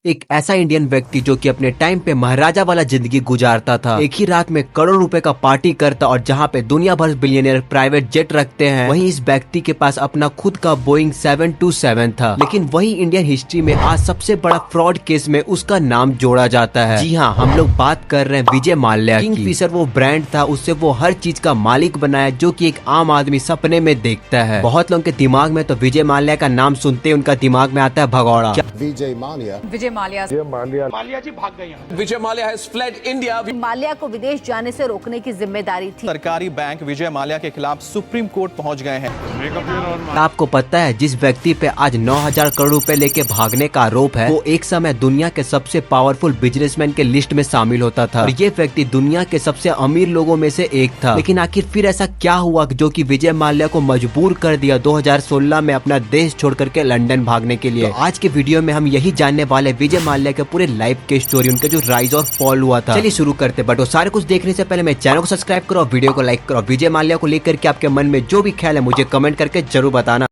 एक ऐसा इंडियन व्यक्ति जो कि अपने टाइम पे महाराजा वाला जिंदगी गुजारता था, एक ही रात में करोड़ रुपए का पार्टी करता और जहाँ पे दुनिया भर बिलियनियर प्राइवेट जेट रखते हैं, वहीं इस व्यक्ति के पास अपना खुद का बोइंग 727 था। लेकिन वही इंडियन हिस्ट्री में आज सबसे बड़ा फ्रॉड केस में उसका नाम जोड़ा जाता है। जी हाँ, हम लोग बात कर रहे हैं विजय माल्या की। किंगफिशर वो ब्रांड था, उससे वो हर चीज का मालिक बनाया जो कि एक आम आदमी सपने में देखता है। बहुत लोगों के दिमाग में तो विजय माल्या का नाम सुनते ही उनका दिमाग में आता है भगौड़ा। विजय माल्या जी भाग गई। Vijay Mallya has fled India. Mallya को विदेश जाने से रोकने की जिम्मेदारी थी। सरकारी बैंक विजय माल्या के खिलाफ सुप्रीम कोर्ट पहुंच गए हैं। आपको पता है जिस व्यक्ति पे आज 9,000 करोड़ रुपए लेके भागने का आरोप है, वो एक समय दुनिया के सबसे पावरफुल बिजनेसमैन के लिस्ट में शामिल होता था और ये व्यक्ति दुनिया के सबसे अमीर लोगों में से एक था। लेकिन आखिर फिर ऐसा क्या हुआ जो कि विजय माल्या को मजबूर कर दिया 2016 में अपना देश छोड़ करके लंदन भागने के लिए। तो आज के वीडियो में हम यही जानने वाले विजय माल्या के पूरे लाइफ के स्टोरी, उनके जो राइज और फॉल हुआ था। चलिए शुरू करते, बट वो सारे कुछ देखने से पहले मेरे चैनल को सब्सक्राइब करो, वीडियो को लाइक करो। विजय माल्या को लेकर के आपके मन में जो भी ख्याल है मुझे कमेंट करके जरूर बताना।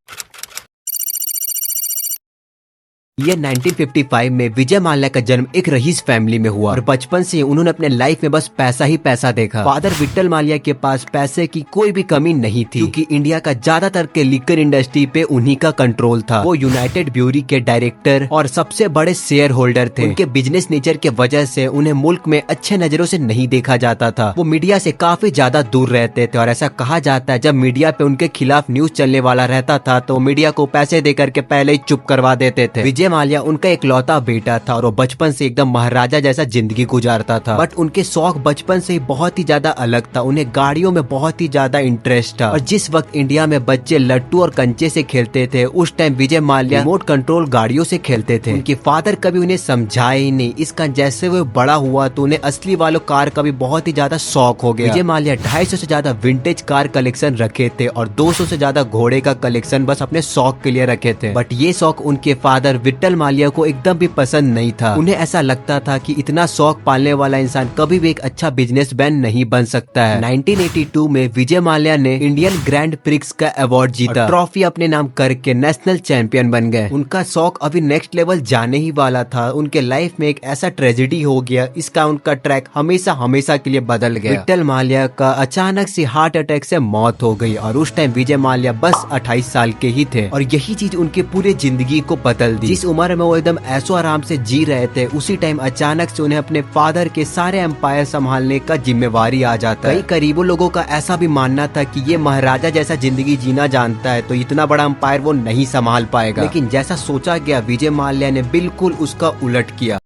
ये 1955 में विजय माल्या का जन्म एक रईस फैमिली में हुआ और बचपन से उन्होंने अपने लाइफ में बस पैसा ही पैसा देखा। फादर विट्ठल माल्या के पास पैसे की कोई भी कमी नहीं थी क्योंकि इंडिया का ज्यादातर के लिकर इंडस्ट्री पे उन्हीं का कंट्रोल था। वो यूनाइटेड ब्यूरी के डायरेक्टर और सबसे बड़े शेयर होल्डर थे। उनके बिजनेस नेचर के वजह से उन्हें मुल्क में अच्छे नजरों से नहीं देखा जाता था। वो मीडिया से काफी ज्यादा दूर रहते थे और ऐसा कहा जाता है जब मीडिया पे उनके खिलाफ न्यूज चलने वाला रहता था तो मीडिया को पैसे दे करके पहले ही चुप करवा देते थे। विजय माल्या उनका इकलौता बेटा था और वो बचपन से एकदम महाराजा जैसा जिंदगी गुजारता था। बट उनके शौक बचपन से ही बहुत ही ज्यादा अलग था। उन्हें गाड़ियों में बहुत ही ज्यादा इंटरेस्ट था और जिस वक्त इंडिया में बच्चे लट्टू और कंचे से खेलते थे, उस time Vijay Mallya remote control गाड़ियों से खेलते थे। उनके फादर कभी उन्हें समझाए ही नहीं। इसका जैसे वो बड़ा हुआ तो उन्हें असली वालों कार का भी बहुत ही ज्यादा शौक हो गया। विजय माल्या 250 से ज्यादा विंटेज कार कलेक्शन रखे थे और 200 से ज्यादा घोड़े का कलेक्शन बस अपने शौक के लिए रखे थे। बट ये शौक उनके फादर विट्ठल माल्या को एकदम भी पसंद नहीं था। उन्हें ऐसा लगता था कि इतना शौक पालने वाला इंसान कभी भी एक अच्छा बिजनेसमैन नहीं बन सकता है। 1982 में विजय माल्या ने इंडियन ग्रैंड प्रिक्स का अवार्ड जीता, ट्रॉफी अपने नाम करके नेशनल चैंपियन बन गए। उनका शौक अभी नेक्स्ट लेवल जाने ही वाला था। उनके लाइफ में एक ऐसा ट्रेजेडी हो गया, इसका उनका ट्रैक हमेशा हमेशा के लिए बदल गया। विट्ठल माल्या का अचानक से हार्ट अटैक से मौत हो गई और उस टाइम विजय माल्या बस 28 साल के ही थे और यही चीज उनकी पूरी जिंदगी को बदल दी। जिस उम्र में वो एकदम ऐसो आराम से जी रहे थे, उसी टाइम अचानक से उन्हें अपने फादर के सारे एम्पायर संभालने का जिम्मेवारी आ जाता है। कई करीबों लोगों का ऐसा भी मानना था कि ये महाराजा जैसा जिंदगी जीना जानता है तो इतना बड़ा एम्पायर वो नहीं संभाल पाएगा। लेकिन जैसा सोचा गया विजय माल्या ने बिल्कुल उसका उलट किया।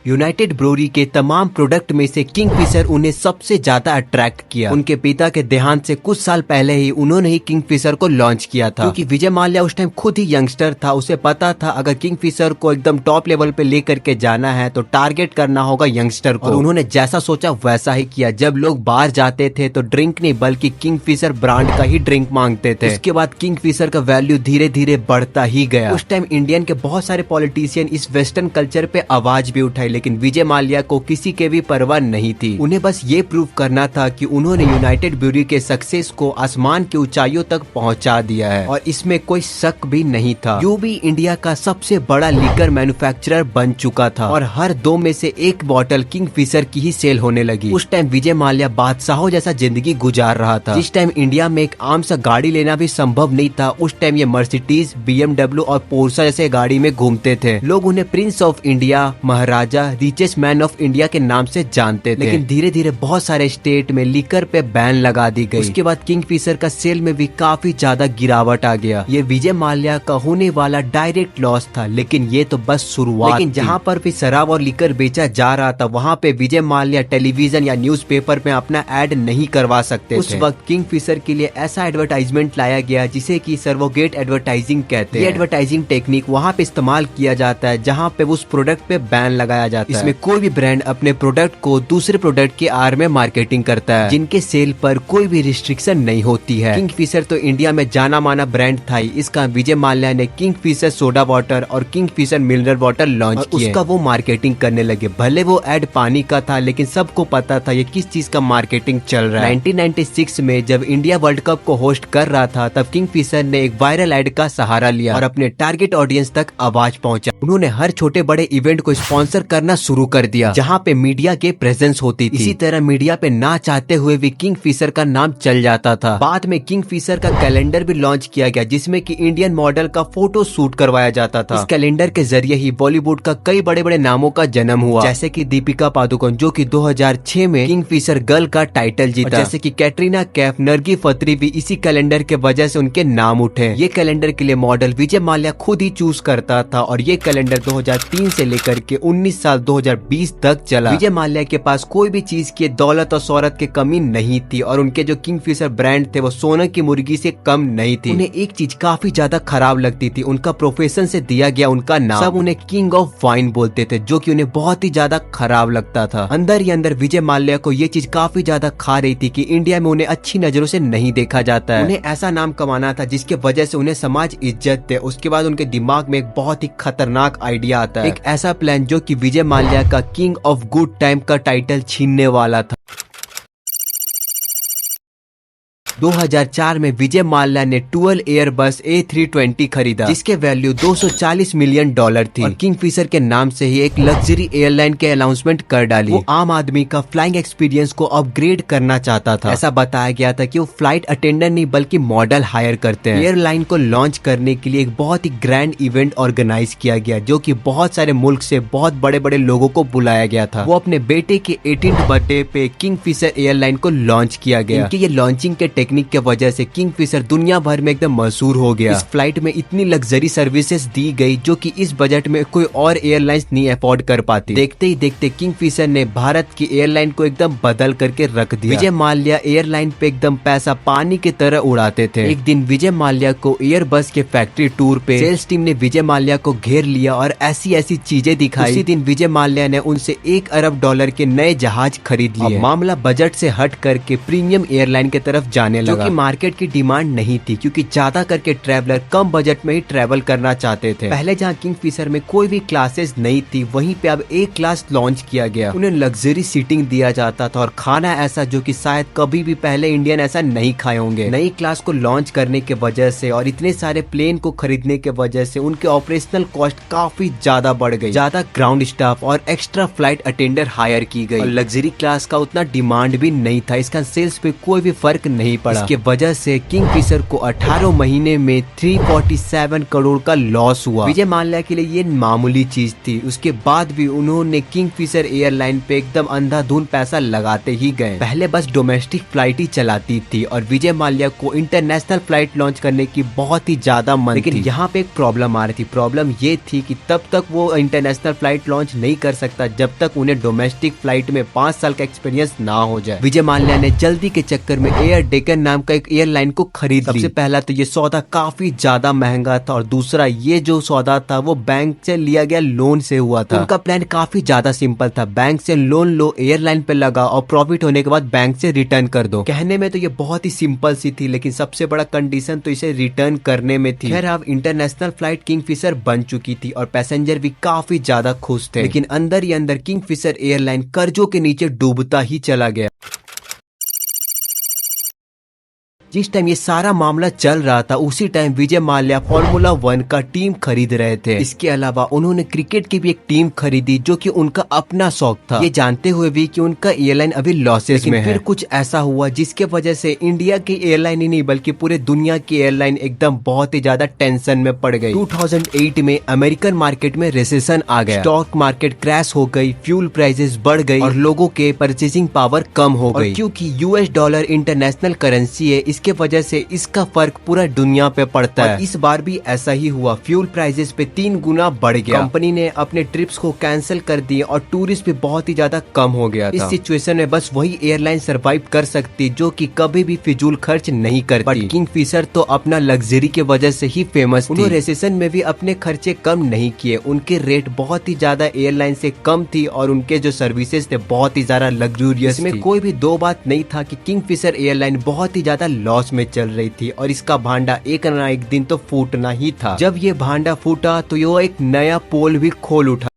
यूनाइटेड ब्रूअरी के तमाम प्रोडक्ट में से किंगफिशर उन्हें सबसे ज्यादा अट्रैक्ट किया। उनके पिता के देहांत से कुछ साल पहले ही उन्होंने ही किंगफिशर को लॉन्च किया था क्योंकि विजय माल्या उस टाइम खुद ही यंगस्टर था। उसे पता था अगर किंगफिशर को एकदम टॉप लेवल पे लेकर के जाना है तो टारगेट करना होगा यंगस्टर को। और उन्होंने जैसा सोचा वैसा ही किया। जब लोग बाहर जाते थे तो ड्रिंक नहीं बल्कि किंगफिशर ब्रांड का ही ड्रिंक मांगते थे। उसके बाद किंगफिशर का वैल्यू धीरे धीरे बढ़ता ही गया। उस टाइम इंडियन के बहुत सारे पॉलिटिशियन इस वेस्टर्न कल्चर पे आवाज भी उठाई, लेकिन विजय माल्या को किसी के भी परवाह नहीं थी। उन्हें बस ये प्रूव करना था कि उन्होंने यूनाइटेड ब्रूअरी के सक्सेस को आसमान की ऊंचाइयों तक पहुंचा दिया है और इसमें कोई शक भी नहीं था। यूबी इंडिया का सबसे बड़ा लीकर मैन्युफैक्चरर बन चुका था और हर 2 में से 1 बॉटल किंगफिशर की ही सेल होने लगी। उस टाइम विजय माल्या बादशाहों जैसा जिंदगी गुजार रहा था। जिस टाइम इंडिया में एक आम सा गाड़ी लेना भी संभव नहीं था, उस टाइम ये मर्सिडीज, BMW और पोर्शा जैसे गाड़ी में घूमते थे। लोग उन्हें Prince of India, Maharaja, richest man of India के नाम से जानते थे। लेकिन धीरे धीरे बहुत सारे स्टेट में लीकर पे बैन लगा दी गई। उसके बाद किंगफिशर का सेल में भी काफी ज्यादा गिरावट आ गया। ये विजय माल्या का होने वाला डायरेक्ट लॉस था, लेकिन ये तो बस शुरुआत। लेकिन जहाँ पर भी शराब और लीकर बेचा जा रहा था वहाँ पे विजय माल्या टेलीविजन या न्यूज़पेपर में अपना एड नहीं करवा सकते थे। उस वक्त किंगफिशर के लिए ऐसा एडवर्टाइजमेंट लाया गया जिसे की सर्वोगेट एडवर्टाइजिंग कहते हैं। ये एडवर्टाइजिंग टेक्निक वहाँ पे इस्तेमाल किया जाता है जहाँ पे उस प्रोडक्ट पे बैन लगाया जाता है। इसमें कोई भी ब्रांड अपने प्रोडक्ट को दूसरे प्रोडक्ट के आर में मार्केटिंग करता है, जिनके सेल पर कोई भी रिस्ट्रिक्शन नहीं होती है। किंगफिशर तो इंडिया में जाना माना ब्रांड था ही। इसका विजय माल्या ने किंगफिशर सोडा वाटर और किंगफिशर मिनरल वाटर लॉन्च किया। उसका वो मार्केटिंग करने लगे। भले वो एड पानी का था, लेकिन सबको पता था ये किस चीज का मार्केटिंग चल रहा है। 1996 में जब इंडिया वर्ल्ड कप को होस्ट कर रहा था, तब किंगफिशर ने एक वायरल एड का सहारा लिया और अपने टारगेट ऑडियंस तक आवाज पहुंचा। उन्होंने हर छोटे बड़े इवेंट को स्पॉन्सर करना शुरू कर दिया, जहां पे मीडिया के प्रेजेंस होती थी। इसी तरह मीडिया पे ना चाहते हुए भी किंगफिशर का नाम चल जाता था। बाद में किंगफिशर का कैलेंडर भी लॉन्च किया गया, जिसमें कि इंडियन मॉडल का फोटो शूट करवाया जाता था। इस कैलेंडर के जरिए ही बॉलीवुड का कई बड़े बड़े नामों का जन्म हुआ, जैसे कि दीपिका पादुकोण, जो कि 2006 में किंगफिशर गर्ल का टाइटल जीता। जैसे कि कैटरीना कैफ, नरगी फतरी भी इसी कैलेंडर के वजह से उनके नाम उठे। ये कैलेंडर के लिए मॉडल विजय माल्या खुद ही चूज करता था और ये कैलेंडर 2003 से लेकर के 19 साल 2020 तक चला। विजय माल्या के पास कोई भी चीज की दौलत और शोहरत की कमी नहीं थी और उनके जो किंगफिशर ब्रांड थे वो सोने की मुर्गी से कम नहीं थी। उन्हें एक चीज काफी ज्यादा खराब लगती थी, उनका प्रोफेशन से दिया गया उनका नाम। सब उन्हें किंग ऑफ वाइन बोलते थे, जो कि उन्हें बहुत ही ज्यादा खराब लगता था। अंदर ही अंदर विजय माल्या को ये चीज काफी ज्यादा खा रही थी कि इंडिया में उन्हें अच्छी नजरों से नहीं देखा जाता है। उन्हें ऐसा नाम कमाना था जिसके वजह से उन्हें समाज इज्जत दे। उसके बाद उनके दिमाग में एक बहुत ही खतरनाक आइडिया आता है, एक ऐसा प्लान जो कि विजय माल्या का किंग ऑफ गुड टाइम का टाइटल छीनने वाला था। 2004 में विजय माल्या ने 12 एयरबस A320 खरीदा, जिसके वैल्यू $240 मिलियन थी और किंगफिशर के नाम से ही एक लग्जरी एयरलाइन के अनाउंसमेंट कर डाली। वो आम आदमी का फ्लाइंग एक्सपीरियंस को अपग्रेड करना चाहता था। ऐसा बताया गया था कि वो फ्लाइट अटेंडेंट नहीं बल्कि मॉडल हायर करते हैं। एयरलाइन को लॉन्च करने के लिए एक बहुत ही ग्रैंड इवेंट ऑर्गेनाइज किया गया, जो कि बहुत सारे मुल्क से बहुत बड़े बड़े लोगों को बुलाया गया था। वो अपने बेटे के 18th बर्थडे पे किंगफिशर एयरलाइन को लॉन्च किया गया। इनकी ये लॉन्चिंग के टेक्निक के वजह से किंगफिशर दुनिया भर में एकदम मशहूर हो गया। इस फ्लाइट में इतनी लग्जरी सर्विसेज दी गई जो कि इस बजट में कोई और एयरलाइंस नहीं अफोर्ड कर पाती। देखते ही देखते किंगफिशर ने भारत की एयरलाइन को एकदम बदल करके रख दिया। विजय माल्या एयरलाइन पे एकदम पैसा पानी की तरह उड़ाते थे। एक दिन विजय माल्या को एयरबस के फैक्ट्री टूर पे सेल्स टीम ने विजय माल्या को घेर लिया और ऐसी ऐसी चीजें दिखाई। उसी दिन विजय माल्या ने उनसे $1 अरब के नए जहाज खरीद लिए। मामला बजट से हट करके प्रीमियम एयरलाइन की तरफ जाने लगा, कि मार्केट की डिमांड नहीं थी, क्योंकि ज्यादा करके ट्रैवलर कम बजट में ही ट्रैवल करना चाहते थे। पहले जहाँ किंगफिशर में कोई भी क्लासेस नहीं थी, वहीं पे अब एक क्लास लॉन्च किया गया। उन्हें लग्जरी सीटिंग दिया जाता था और खाना ऐसा जो कि शायद कभी भी पहले इंडियन ऐसा नहीं खाए होंगे। नई क्लास को लॉन्च करने के वजह से और इतने सारे प्लेन को खरीदने के वजह से उनके ऑपरेशनल कॉस्ट काफी ज्यादा बढ़ गई। ज्यादा ग्राउंड स्टाफ और एक्स्ट्रा फ्लाइट अटेंडर हायर की गई और लग्जरी क्लास का उतना डिमांड भी नहीं था। इसका सेल्स पे कोई भी फर्क नहीं पड़ा। इसके वजह से किंगफिशर को 18 महीने में 347 करोड़ का लॉस हुआ। विजय माल्या के लिए ये मामूली चीज थी। उसके बाद भी उन्होंने किंगफिशर एयरलाइन पे एकदम अंधाधुंध पैसा लगाते ही गए। पहले बस डोमेस्टिक फ्लाइट ही चलाती थी और विजय माल्या को इंटरनेशनल फ्लाइट लॉन्च करने की बहुत ही ज्यादा मन थी। लेकिन यहाँ पे एक प्रॉब्लम आ रही थी। प्रॉब्लम ये थी कि तब तक वो इंटरनेशनल फ्लाइट लॉन्च नहीं कर सकता जब तक उन्हें डोमेस्टिक फ्लाइट में 5 साल का एक्सपीरियंस ना हो जाए। विजय माल्या ने जल्दी के चक्कर में एयर डेकन नाम का एक एयरलाइन को खरीद ली। सबसे पहला तो ये सौदा काफी ज्यादा महंगा था और दूसरा ये जो सौदा था वो बैंक से लिया गया लोन से हुआ था। उनका प्लान काफी ज्यादा सिंपल था, बैंक से लोन लो, एयरलाइन पे लगा और प्रॉफिट होने के बाद बैंक से रिटर्न कर दो। कहने में तो ये बहुत ही सिंपल सी थी, लेकिन सबसे बड़ा कंडीशन तो इसे रिटर्न करने में थी। खैर अब इंटरनेशनल फ्लाइट किंगफिशर बन चुकी थी और पैसेंजर भी काफी ज्यादा खुश थे, लेकिन अंदर ही अंदर किंगफिशर एयरलाइन कर्जों के नीचे डूबता ही चला गया। जिस टाइम ये सारा मामला चल रहा था उसी टाइम विजय माल्या फॉर्मूला 1 का टीम खरीद रहे थे। इसके अलावा उन्होंने क्रिकेट की भी एक टीम खरीदी जो कि उनका अपना शौक था, ये जानते हुए भी कि उनका एयरलाइन अभी लॉसेस में है। फिर कुछ ऐसा हुआ जिसके वजह से इंडिया की एयरलाइन ही नहीं बल्कि पूरे दुनिया की एयरलाइन एकदम बहुत ही ज्यादा टेंशन में पड़ गई। 2008 में अमेरिकन मार्केट में रिसेशन आ गया, स्टॉक मार्केट क्रैश हो गई, फ्यूल प्राइसेस बढ़ गई और लोगों के परचेसिंग पावर कम हो गई। क्योंकि US डॉलर इंटरनेशनल करेंसी है, जिसके वजह से इसका फर्क पूरा दुनिया पे पड़ता है। इस बार भी ऐसा ही हुआ, फ्यूल प्राइसेस पे 3 गुना बढ़ गया। कंपनी ने अपने ट्रिप्स को कैंसिल कर दिए और टूरिस्ट भी बहुत ही ज्यादा कम हो गया था। इस सिचुएशन में बस वही एयरलाइन सरवाइव कर सकती जो कि कभी भी फिजूल खर्च नहीं करती। बट किंगफिशर तो अपना लग्जरी के वजह से ही फेमस थी। उन्होंने रिसेशन में भी अपने खर्चे कम नहीं किए। उनके रेट बहुत ही ज्यादा एयरलाइन से कम थी और उनके जो सर्विसेज थे बहुत ही ज्यादा लग्जूरियस। इसमें कोई भी दो बात नहीं था कि किंगफिशर एयरलाइन बहुत ही ज्यादा लॉस में चल रही थी और इसका भांडा एक न एक दिन तो फूटना ही था। जब ये भांडा फूटा तो ये एक नया पोल भी खोल उठा।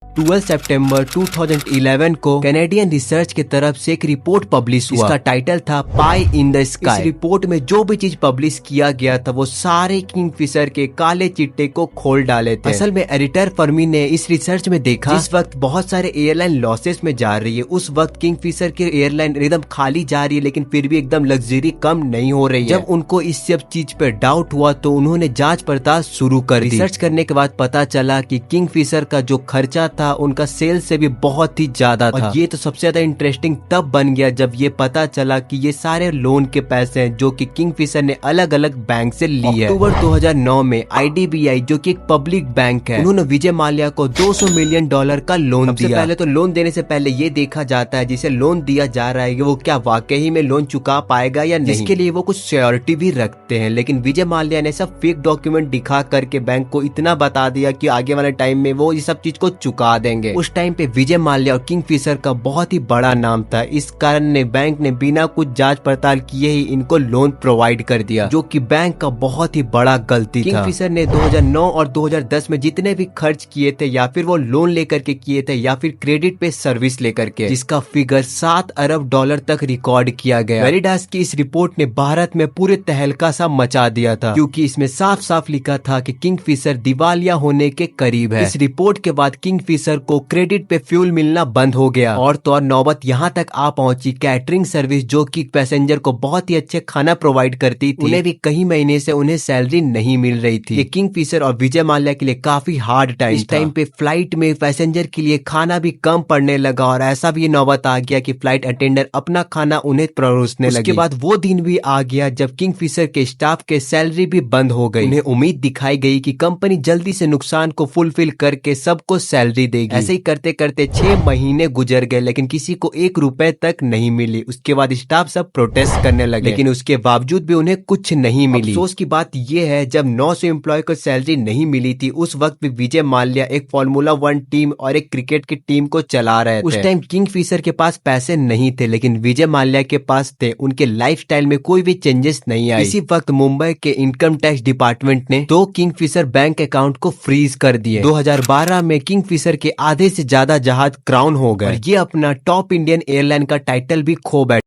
12 सितंबर 2011 को कैनेडियन रिसर्च की तरफ से एक रिपोर्ट पब्लिश हुआ। इसका टाइटल था पाई इन द स्काई। इस रिपोर्ट में जो भी चीज पब्लिश किया गया था वो सारे किंगफिशर के काले चिट्टे को खोल डाले थे। असल में एडिटर फर्मी ने इस रिसर्च में देखा जिस वक्त बहुत सारे एयरलाइन लॉसेस में जा रही है उस वक्त किंगफिशर की एयरलाइन एकदम खाली जा रही है लेकिन फिर भी एकदम लग्जरी कम नहीं हो रही है। जब उनको इस सब चीज पे डाउट हुआ तो उन्होंने जांच पड़ताल शुरू कर दी। रिसर्च करने के बाद पता चला कि किंगफिशर का जो खर्चा था उनका सेल से भी बहुत ही ज्यादा था। और ये तो सबसे ज्यादा इंटरेस्टिंग तब बन गया जब ये पता चला कि ये सारे लोन के पैसे हैं जो कि किंगफिशर ने अलग अलग बैंक से ली है। अक्टूबर 2009 में IDBI जो कि एक पब्लिक बैंक है उन्होंने विजय माल्या को $200 मिलियन का लोन दिया। पहले तो लोन देने से पहले ये देखा जाता है जिसे लोन दिया जा रहा है वो क्या वाकई में लोन चुका पाएगा या नहीं, जिसके लिए वो कुछ श्योरिटी भी रखते हैं। लेकिन विजय माल्या ने सब फेक डॉक्यूमेंट दिखा करके बैंक को इतना बता दिया कि आगे वाले टाइम में वो ये सब चीज को चुका देंगे। उस टाइम पे विजय माल्या और किंगफिशर का बहुत ही बड़ा नाम था। इस कारण ने बैंक ने बिना कुछ जांच पड़ताल किए ही इनको लोन प्रोवाइड कर दिया जो कि बैंक का बहुत ही बड़ा गलती था। किंगफिशर ने 2009 और 2010 में जितने भी खर्च किए थे या फिर वो लोन लेकर के किए थे या फिर क्रेडिट पे सर्विस लेकर के, जिसका फिगर $7 अरब तक रिकॉर्ड किया गया। वेरिडास की इस रिपोर्ट ने भारत में पूरे तहलका सा मचा दिया था क्योंकि इसमें साफ साफ लिखा था कि किंगफिशर दिवालिया होने के करीब है। इस रिपोर्ट के बाद किंगफिशर को क्रेडिट पे फ्यूल मिलना बंद हो गया और तो और नौबत यहाँ तक आ पहुंची कैटरिंग सर्विस जो कि पैसेंजर को बहुत ही अच्छे खाना प्रोवाइड करती थी, उन्हें भी कई महीने से उन्हें सैलरी नहीं मिल रही थी। ये किंगफिशर और विजय माल्या के लिए काफी हार्ड टाइम। इस टाइम पे फ्लाइट में पैसेंजर के लिए खाना भी कम पड़ने लगा और ऐसा भी नौबत आ गया कि फ्लाइट अटेंडर अपना खाना उन्हें परोसने लगे। उसके बाद वो दिन भी आ गया जब किंगफिशर के स्टाफ के सैलरी भी बंद हो गई। उन्हें उम्मीद दिखाई गई कि कंपनी जल्दी से नुकसान को फुलफिल करके सबको सैलरी देगी। ऐसे ही करते करते 6 महीने गुजर गए लेकिन किसी को $1 तक नहीं मिली। उसके बाद स्टाफ सब प्रोटेस्ट करने लगे लेकिन उसके बावजूद भी उन्हें कुछ नहीं मिली। अफसोस की बात यह है जब 900 एम्प्लॉय को सैलरी नहीं मिली थी उस वक्त भी विजय माल्या एक फॉर्मूला 1 टीम और एक क्रिकेट की टीम को चला रहे थे। उस टाइम किंगफिशर के पास पैसे नहीं थे लेकिन विजय माल्या के पास थे। उनके लाइफस्टाइल में कोई भी चेंजेस नहीं आए। इसी वक्त मुंबई के इनकम टैक्स डिपार्टमेंट ने 2 किंगफिशर बैंक अकाउंट को फ्रीज कर दिए। 2012 में किंगफिशर के आधे से ज्यादा जहाज क्राउन हो गए। ये अपना टॉप इंडियन एयरलाइन का टाइटल भी खो बैठे।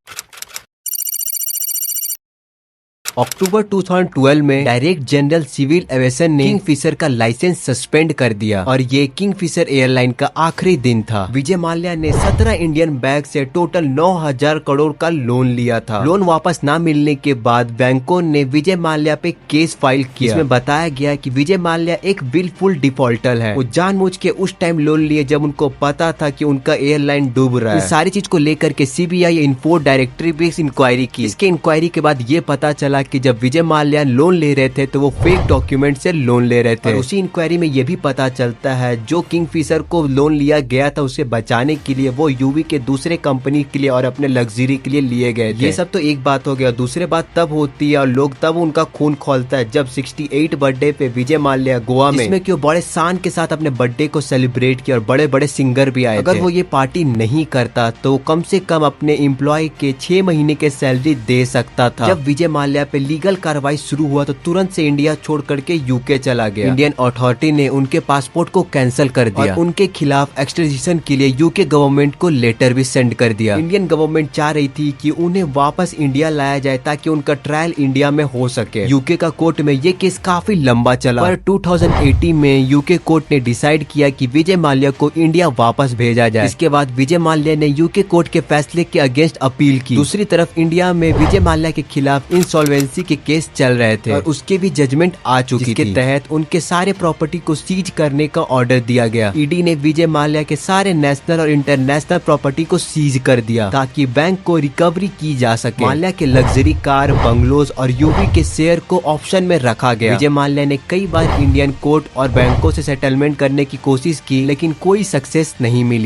अक्टूबर 2012 में डायरेक्ट जनरल सिविल एविएशन ने किंगफिशर का लाइसेंस सस्पेंड कर दिया और ये किंगफिशर एयरलाइन का आखिरी दिन था। विजय माल्या ने 17 इंडियन बैंक से टोटल 9,000 करोड़ का लोन लिया था। लोन वापस ना मिलने के बाद बैंकों ने विजय माल्या पे केस फाइल किया। इसमें बताया गया कि विजय माल्या एक विलफुल डिफॉल्टर है। वो जानबूझ के उस टाइम लोन लिए जब उनको पता था कि उनका एयरलाइन डूब रहा है। इस सारी चीज को लेकर के CBI इन्फो डायरेक्टरी भी इंक्वायरी की। इसके इंक्वायरी के बाद ये पता चला कि जब विजय माल्या लोन ले रहे थे तो वो फेक डॉक्यूमेंट से लोन ले रहे थे। और उसी इंक्वायरी में ये भी पता चलता है जो किंगफिशर को लोन लिया गया था उसे बचाने के लिए वो यूवी के दूसरे कंपनी के लिए और अपने लग्जरी के लिए लिए गए थे। ये सब तो एक बात हो गया। दूसरी बात तब होती है और लोग तब उनका खून खोलता है जब 68 बर्थडे पे विजय माल्या गोवा में इसमें क्यों बड़े शान के साथ अपने बर्थडे को सेलिब्रेट किया और बड़े बड़े सिंगर भी आए। अगर वो ये पार्टी नहीं करता तो कम से कम अपने एम्प्लॉय के 6 महीने के सैलरी दे सकता था। जब विजय माल्या पे लीगल कार्रवाई शुरू हुआ तो तुरंत से इंडिया छोड़ करके यूके चला गया। इंडियन अथॉरिटी ने उनके पासपोर्ट को कैंसिल कर दिया और उनके खिलाफ एक्सट्रेडिशन के लिए यूके गवर्नमेंट को लेटर भी सेंड कर दिया। इंडियन गवर्नमेंट चाह रही थी कि उन्हें वापस इंडिया लाया जाए ताकि उनका ट्रायल इंडिया में हो सके। यूके का कोर्ट में ये केस काफी लंबा चला पर 2018 में यूके कोर्ट ने डिसाइड किया कि विजय माल्या को इंडिया वापस भेजा जाए। इसके बाद विजय माल्या ने यूके कोर्ट के फैसले के अगेंस्ट अपील की। दूसरी तरफ इंडिया में विजय माल्या के खिलाफ इंसॉल्वेंसी इंसॉल्वेंसी के केस चल रहे थे और उसके भी जजमेंट आ चुकी थी, तहत उनके सारे प्रॉपर्टी को सीज करने का ऑर्डर दिया गया। ईडी ने विजय माल्या के सारे नेशनल और इंटरनेशनल प्रॉपर्टी को सीज कर दिया ताकि बैंक को रिकवरी की जा सके। माल्या के लग्जरी कार, बंगलोज और यूवी के शेयर को ऑप्शन में रखा गया। विजय माल्या ने कई बार इंडियन कोर्ट और बैंकों से सेटलमेंट करने की कोशिश की, लेकिन कोई सक्सेस नहीं मिली।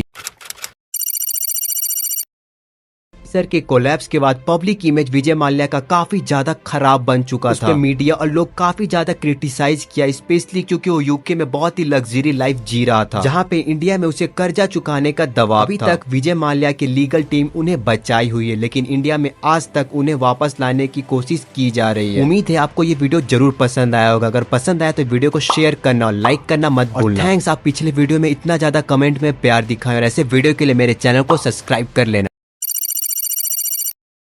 सर के कोलैप्स के बाद पब्लिक इमेज विजय माल्या का काफी ज्यादा खराब बन चुका था। मीडिया और लोग काफी ज्यादा क्रिटिसाइज किया, स्पेशली क्योंकि वो यूके में बहुत ही लग्जरी लाइफ जी रहा था, जहाँ पे इंडिया में उसे कर्जा चुकाने का दबाव अभी तक विजय माल्या की लीगल टीम उन्हें बचाई हुई है, लेकिन इंडिया में आज तक उन्हें वापस लाने की कोशिश की जा रही है। उम्मीद है आपको ये वीडियो जरूर पसंद आया होगा। अगर पसंद आया तो वीडियो को शेयर करना और लाइक करना मत भूलना। थैंक्स, आप पिछले वीडियो में इतना ज्यादा कमेंट में प्यार दिखाएं और ऐसे वीडियो के लिए मेरे चैनल को सब्सक्राइब कर लेना।